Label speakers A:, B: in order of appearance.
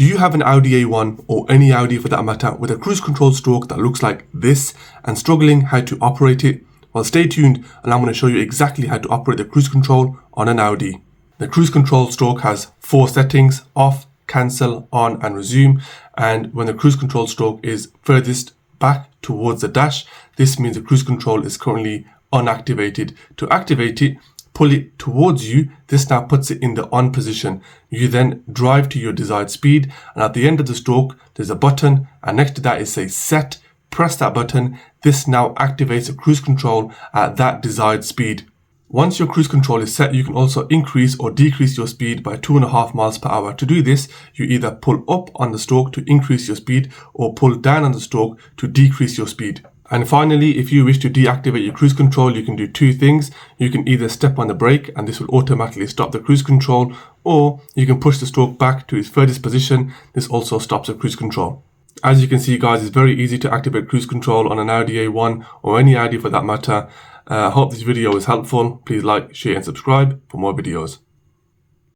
A: Do you have an Audi A1 or any Audi for that matter with a cruise control stroke that looks like this and struggling how to operate it? Well, stay tuned and I'm going to show you exactly how to operate the cruise control on an Audi. The cruise control stroke has 4 settings: off, cancel, on and resume. And when the cruise control stroke is furthest back towards the dash, this means the cruise control is currently unactivated. To activate it, pull it towards you. This now puts it in the on position. You then drive to your desired speed, and at the end of the stroke there's a button, and next to that it says set. Press that button. This now activates the cruise control at that desired speed. Once your cruise control is set, you can also increase or decrease your speed by 2.5 miles per hour. To do this, you either pull up on the stroke to increase your speed or pull down on the stroke to decrease your speed. And finally, if you wish to deactivate your cruise control, you can do 2 things. You can either step on the brake and this will automatically stop the cruise control, or you can push the stroke back to its furthest position. This also stops the cruise control. As you can see, guys, it's very easy to activate cruise control on an Audi A1 or any Audi for that matter. I hope this video was helpful. Please like, share and subscribe for more videos.